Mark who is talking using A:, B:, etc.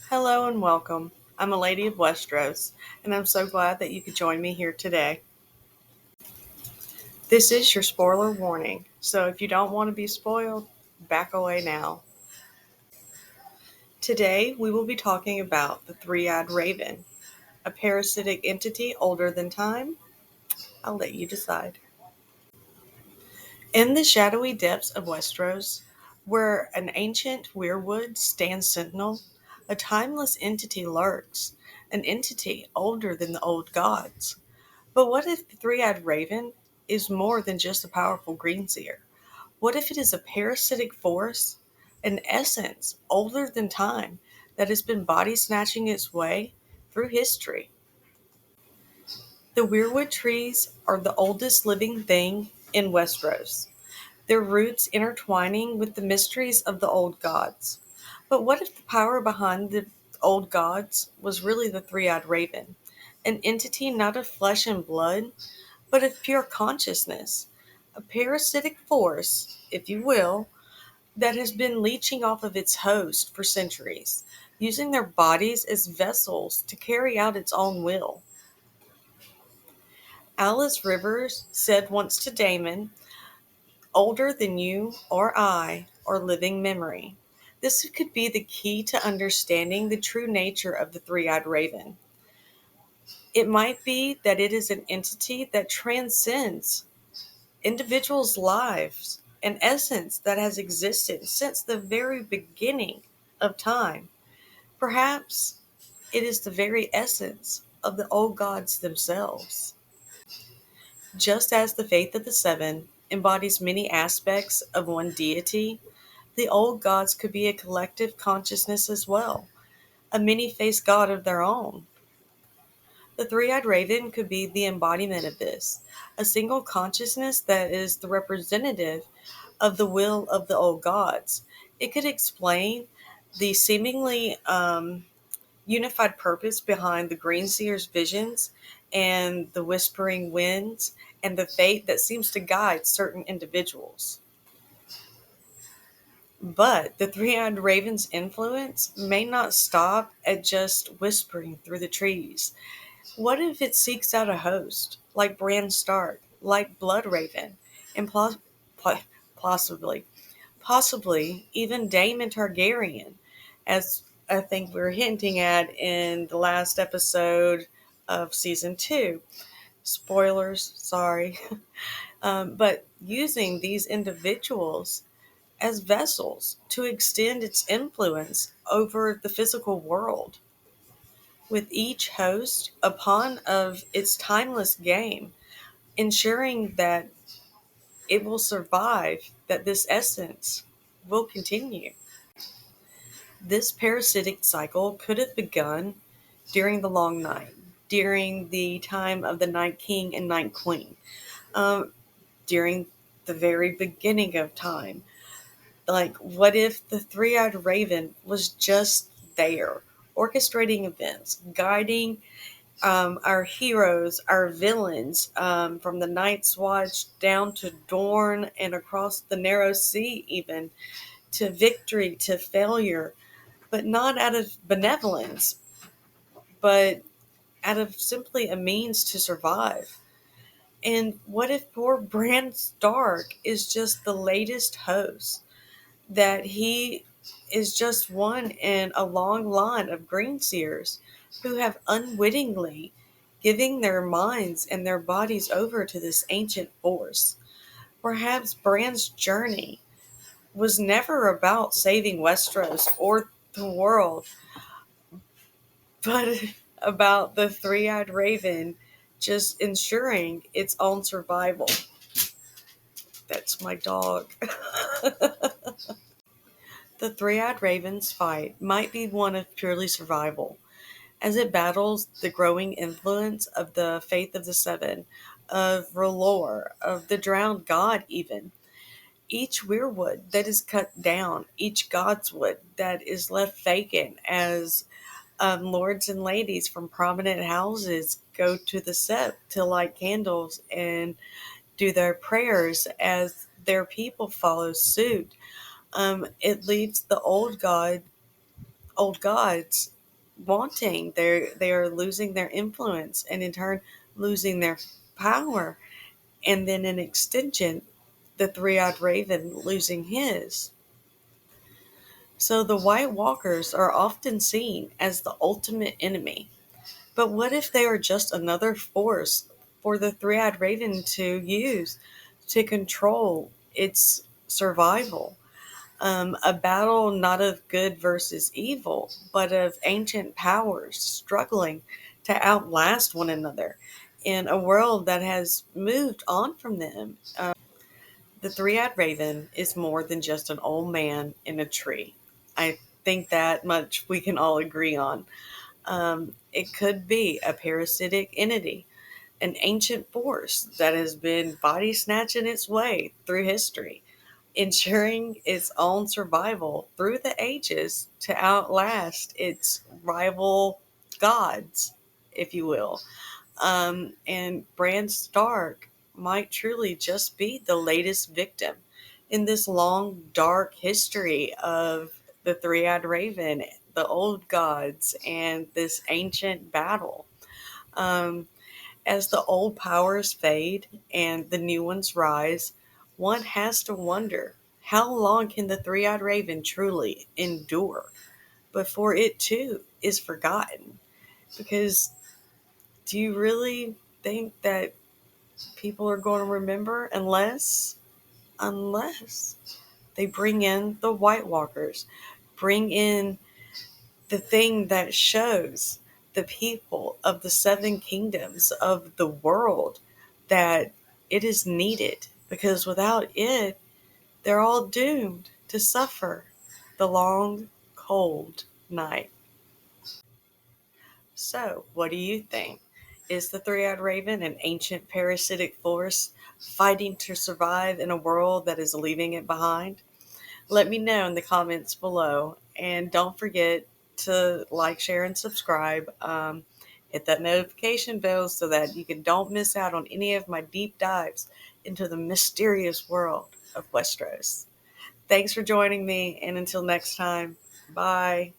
A: Hello and welcome. I'm a lady of Westeros, and I'm so glad that you could join me here today. This is your spoiler warning, so if you don't want to be spoiled, back away now. Today, we will be talking about the three-eyed raven, a parasitic entity older than time. I'll let you decide. In the shadowy depths of Westeros, where an ancient weirwood stands sentinel, a timeless entity lurks, an entity older than the old gods. But what if the three-eyed raven is more than just a powerful green seer? What if it is a parasitic force, an essence older than time that has been body snatching its way through history? The weirwood trees are the oldest living thing in Westeros, their roots intertwining with the mysteries of the old gods. But what if the power behind the old gods was really the three-eyed raven, an entity not of flesh and blood, but of pure consciousness, a parasitic force, if you will, that has been leeching off of its host for centuries, using their bodies as vessels to carry out its own will. Alice Rivers said once to Damon, older than you or I or living memory. This could be the key to understanding the true nature of the three-eyed raven. It might be that it is an entity that transcends individuals' lives, an essence that has existed since the very beginning of time. Perhaps it is the very essence of the old gods themselves. Just as the faith of the seven embodies many aspects of one deity, the old gods could be a collective consciousness as well, a many faced god of their own. The three eyed raven could be the embodiment of this, a single consciousness that is the representative of the will of the old gods. It could explain the seemingly unified purpose behind the green seer's visions and the whispering winds and the fate that seems to guide certain individuals. But the three eyed raven's influence may not stop at just whispering through the trees. What if it seeks out a host, like Bran Stark, like Blood Raven, and pl- possibly even Daemon Targaryen, as I think we were hinting at in the last episode of season 2. Spoilers, sorry. But using these individuals as vessels to extend its influence over the physical world, with each host a pawn of its timeless game, ensuring that it will survive, that this essence will continue. This parasitic cycle could have begun during the Long Night, during the time of the Night King and Night Queen, um, during the very beginning of time. Like, what if the three eyed raven was just there, orchestrating events, guiding our heroes, our villains, from the Night's Watch down to Dorne and across the narrow sea, even to victory, to failure, but not out of benevolence, but out of simply a means to survive. And what if poor Bran Stark is just the latest host? That he is just one in a long line of greenseers who have unwittingly giving their minds and their bodies over to this ancient force. Perhaps Bran's journey was never about saving Westeros or the world, but about the three-eyed raven just ensuring its own survival. That's my dog. The three-eyed raven's fight might be one of purely survival, as it battles the growing influence of the faith of the seven, of R'hllor, of the drowned god even. Each weirwood that is cut down, each godswood that is left vacant as lords and ladies from prominent houses go to the sept to light candles and do their prayers as their people follow suit. It leaves the old gods wanting. They are losing their influence, and in turn losing their power. And then in extension, the three-eyed raven losing his. So the White Walkers are often seen as the ultimate enemy. But what if they are just another force for the three-eyed raven to use to control its survival? A battle not of good versus evil, but of ancient powers struggling to outlast one another in a world that has moved on from them. The three-eyed raven is more than just an old man in a tree. I think that much we can all agree on. It could be a parasitic entity, an ancient force that has been body snatching its way through history, ensuring its own survival through the ages to outlast its rival gods, if you will. And Bran Stark might truly just be the latest victim in this long, dark history of the Three Eyed Raven, the old gods, and this ancient battle. Um, as the old powers fade and the new ones rise, one has to wonder, how long can the Three Eyed Raven truly endure before it too is forgotten? Because do you really think that people are going to remember unless they bring in the White Walkers, bring in the thing that shows the people of the seven kingdoms of the world that it is needed, because without it, they're all doomed to suffer the long, cold night. So, what do you think? Is the three eyed raven an ancient parasitic force fighting to survive in a world that is leaving it behind? Let me know in the comments below. And don't forget to like, share, and subscribe. Hit that notification bell so that don't miss out on any of my deep dives into the mysterious world of Westeros. Thanks for joining me, and until next time, bye.